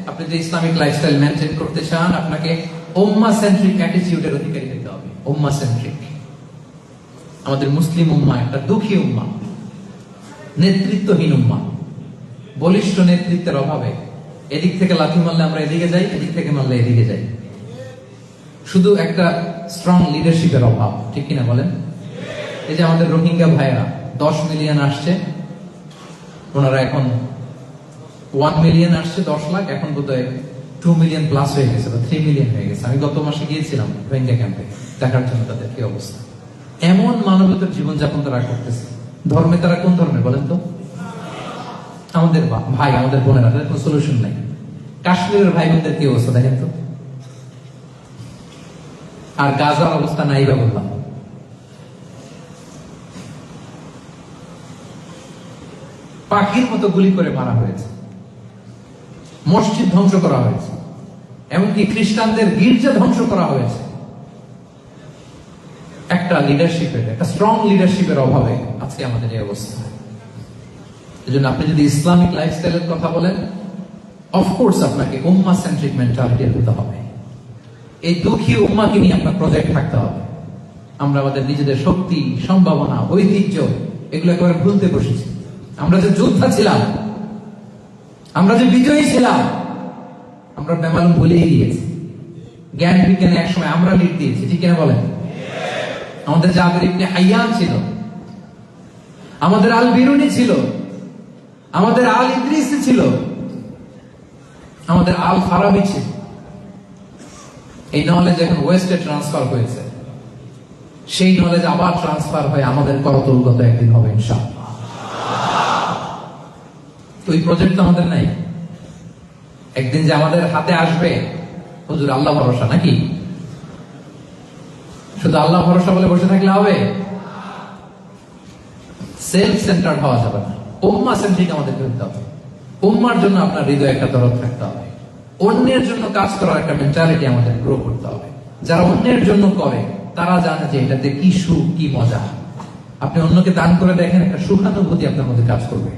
আপনি যদি Islamic lifestyle maintain করতে চান, আপনাকে উম্মাহ সেন্ট্রিক অ্যাটিটিউডের অধিকারী হতে হবে। উম্মাহ সেন্ট্রিক। আমাদের মুসলিম উম্মাহ একটা দুঃখী উম্মাহ, নেতৃত্বহীন উম্মাহ, বলিষ্ঠ নেতৃত্বের অভাবে এদিক থেকে লাথি মারলে আমরা এদিকে যাই, এদিক থেকে মারলে এদিকে যাই। শুধু একটা স্ট্রং লিডারশিপের অভাব, ঠিক কিনা বলেন? এই যে আমাদের রোহিঙ্গা ভাইরা 10 মিলিয়ন আসছে, ওনারা এখন 1 মিলিয়ন আসছে, 10 লাখ, এখন বোধহয় 2 মিলিয়ন প্লাস হয়ে গেছে বা 3 মিলিয়ন হয়ে গেছে। আমি গত মাসে গিয়েছিলাম রোহিঙ্গা ক্যাম্পে দেখার জন্য তাদের কি অবস্থা। এমন মানবতার জীবনযাপন তারা করতেছে। ধর্মে তারা কোন ধর্মে বলেন তো? আমাদের ভাই, আমাদের বোনেরা, তাদের কোনো সলিউশন নাই। কাশ্মীরের ভাই বোনদের কি অবস্থা দেখেন তো। আর গাজার অবস্থা নাই বা বললাম। পাখির মতো গুলি করে মারা হয়েছে, মসজিদ ধ্বংস করা হয়েছে, এমনকি খ্রিস্টানদের গির্জা ধ্বংস করা হয়েছে। একটা লিডারশিপের, একটা স্ট্রং লিডারশিপের অভাবে আজকে আমাদের এই অবস্থা। এজন্য আপনি যদি ইসলামিক লাইফস্টাইলের কথা বলেন, অফকোর্স আপনাকে উম্মাহ সেন্ট্রিক মেন্টালিটি হতে হবে। এই দুঃখী উম্মাহকে নিয়ে আপনার প্রজেক্ট থাকতে হবে। আমরা আমাদের নিজেদের শক্তি, সম্ভাবনা, ঐতিহ্য এগুলো একেবারে ভুলতে বসেছি। আমরা যে যোদ্ধা ছিলাম, আমরা যে বিজয়ী ছিলাম, আমরা বেমালুম ভুলেই গিয়েছি। জ্ঞান বিজ্ঞানে একসময় আমরা লিড দিয়েছি, ঠিক কিনা বলেন? আমাদের জাবের ইবনে হাইয়ান ছিল, আমাদের আল বিরুনি ছিল, আমাদের আল ইদ্রিসি ছিল, আমাদের আল ফারাবি ছিল। এই নলেজ এখন ওয়েস্টে ট্রান্সফার হয়েছে, সেই নলেজ আবার ট্রান্সফার হয়ে আমাদের করতলগত একদিন হবে ইনশাআল্লাহ। তো এই প্রজেক্ট তো আমাদের নাই। একদিন যে আমাদের হাতে আসবে, হুজুর আল্লাহ ভরসা নাকি? শুধু আল্লাহ ভরসা বলে বসে থাকলে হবে? সেলফ সেন্টার্ড হওয়া যাবে না, উম্মাহ সেন্ট্রিক আমাদেরকে হতে হবে। উম্মার জন্য আপনার হৃদয়ে একটা দরদ থাকতে হবে। অন্যের জন্য কাজ করার একটা মেন্টালিটি আমাদের গ্রো করতে হবে। যারা অন্যের জন্য করে তারা জানে যে এটাতে কি সুখ, কি মজা। আপনি অন্যকে দান করে দেখেন, একটা সুখানুভূতি আপনার মধ্যে কাজ করবে।